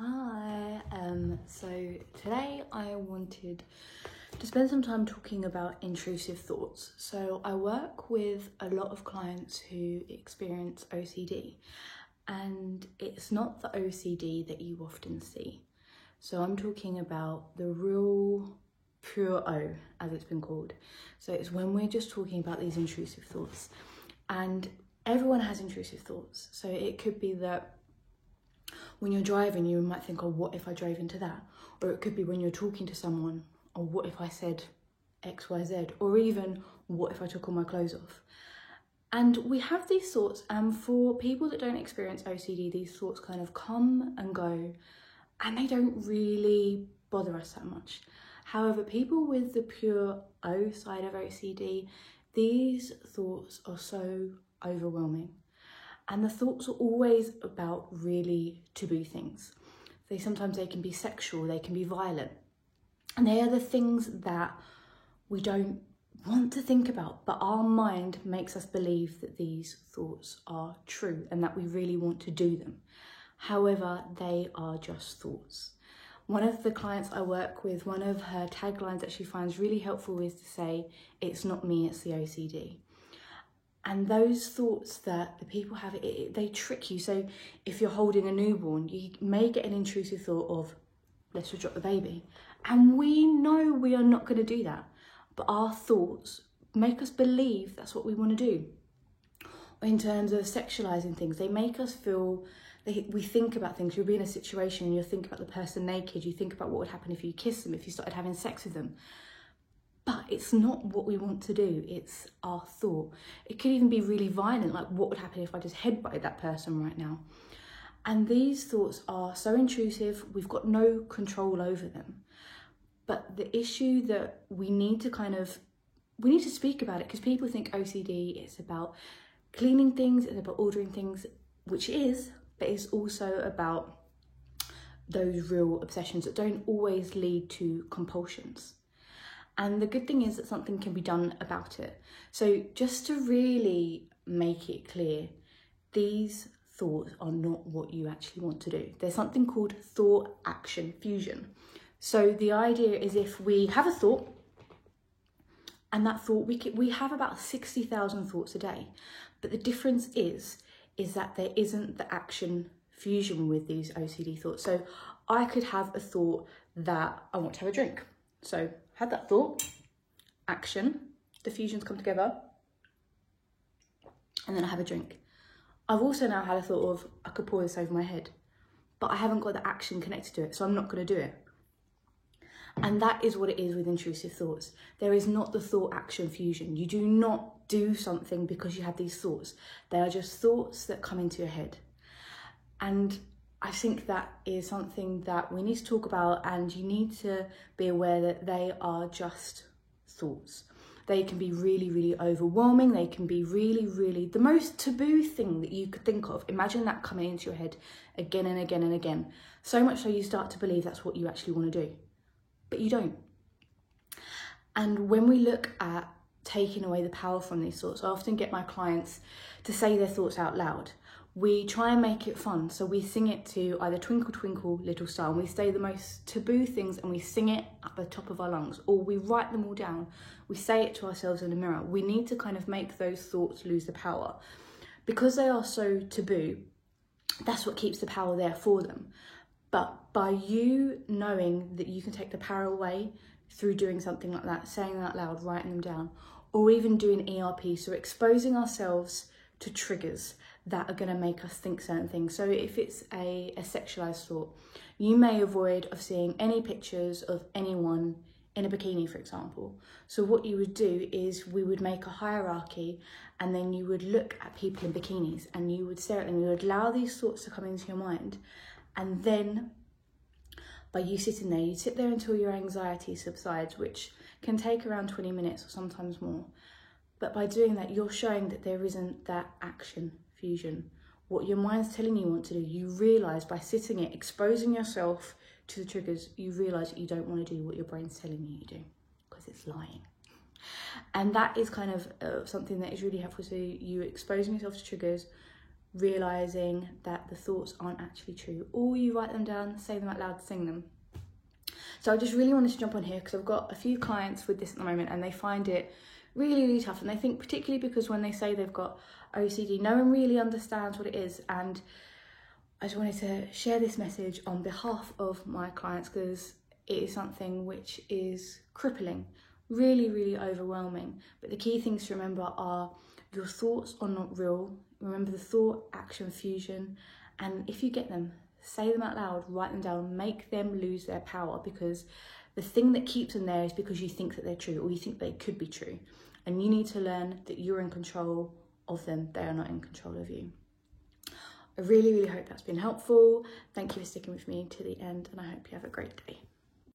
Hi, so today I wanted to spend some time talking about intrusive thoughts. So I work with a lot of clients who experience OCD, and it's not the OCD that you often see. So I'm talking about the real pure O, as it's been called. So it's when we're just talking about these intrusive thoughts, and everyone has intrusive thoughts. So it could be that when you're driving, you might think, oh, what if I drove into that? Or it could be when you're talking to someone, or what if I said X, Y, Z? Or even, what if I took all my clothes off? And we have these thoughts, and for people that don't experience OCD, these thoughts kind of come and go, and they don't really bother us that much. However, people with the pure O side of OCD, these thoughts are so overwhelming. And the thoughts are always about really taboo things. Sometimes they can be sexual, they can be violent. And they are the things that we don't want to think about, but our mind makes us believe that these thoughts are true and that we really want to do them. However, they are just thoughts. One of the clients I work with, one of her taglines that she finds really helpful is to say, it's not me, it's the OCD. And those thoughts that the people have, they trick you. So if you're holding a newborn, you may get an intrusive thought of, let's just drop the baby. And we know we are not going to do that. But our thoughts make us believe that's what we want to do. In terms of sexualizing things, they make us feel, we think about things. You'll be in a situation and you'll think about the person naked. You think about what would happen if you kissed them, if you started having sex with them. But it's not what we want to do, it's our thought. It could even be really violent, like what would happen if I just headbutted that person right now? And these thoughts are so intrusive, we've got no control over them. But the issue that we need to speak about it, because people think OCD is about cleaning things, it's about ordering things, which it is, but it's also about those real obsessions that don't always lead to compulsions. And the good thing is that something can be done about it. So just to really make it clear, these thoughts are not what you actually want to do. There's something called thought action fusion. So the idea is if we have a thought, and that thought, we have about 60,000 thoughts a day. But the difference is that there isn't the action fusion with these OCD thoughts. So I could have a thought that I want to have a drink. So had that thought, action, the fusions come together, and then I have a drink. I've also now had a thought of, I could pour this over my head, but I haven't got the action connected to it, so I'm not going to do it. And that is what it is with intrusive thoughts. There is not the thought action fusion. You do not do something because you have these thoughts. They are just thoughts that come into your head. And I think that is something that we need to talk about, and you need to be aware that they are just thoughts. They can be really, really overwhelming. They can be really, really the most taboo thing that you could think of. Imagine that coming into your head again and again and again. So much so you start to believe that's what you actually want to do, but you don't. And when we look at taking away the power from these thoughts, I often get my clients to say their thoughts out loud. We try and make it fun, so we sing it to either Twinkle Twinkle Little Star, and we say the most taboo things and we sing it at the top of our lungs, or we write them all down, we say it to ourselves in the mirror. We need to kind of make those thoughts lose the power. Because they are so taboo, that's what keeps the power there for them. But by you knowing that you can take the power away through doing something like that, saying them out loud, writing them down, or even doing ERP, so exposing ourselves to triggers that are going to make us think certain things. So if it's a sexualized thought, you may avoid of seeing any pictures of anyone in a bikini, for example. So what you would do is we would make a hierarchy, and then you would look at people in bikinis and you would stare at them. You would allow these thoughts to come into your mind, and then by you sitting there, you sit there until your anxiety subsides, which can take around 20 minutes or sometimes more. But by doing that, you're showing that there isn't that action fusion. What your mind's telling you what to do, you realise by sitting it, exposing yourself to the triggers, you realise that you don't want to do what your brain's telling you to do, because it's lying. And that is kind of something that is really helpful. So you exposing yourself to triggers, realizing that the thoughts aren't actually true, or you write them down, say them out loud, sing them. So I just really wanted to jump on here because I've got a few clients with this at the moment and they find it really, really tough. And they think, particularly because when they say they've got OCD, no one really understands what it is. And I just wanted to share this message on behalf of my clients because it is something which is crippling, really, really overwhelming. But the key things to remember are your thoughts are not real. Remember the thought, action, fusion. And if you get them, say them out loud, write them down, make them lose their power, because the thing that keeps them there is because you think that they're true or you think they could be true. And you need to learn that you're in control of them. They are not in control of you. I really, really hope that's been helpful. Thank you for sticking with me to the end and I hope you have a great day.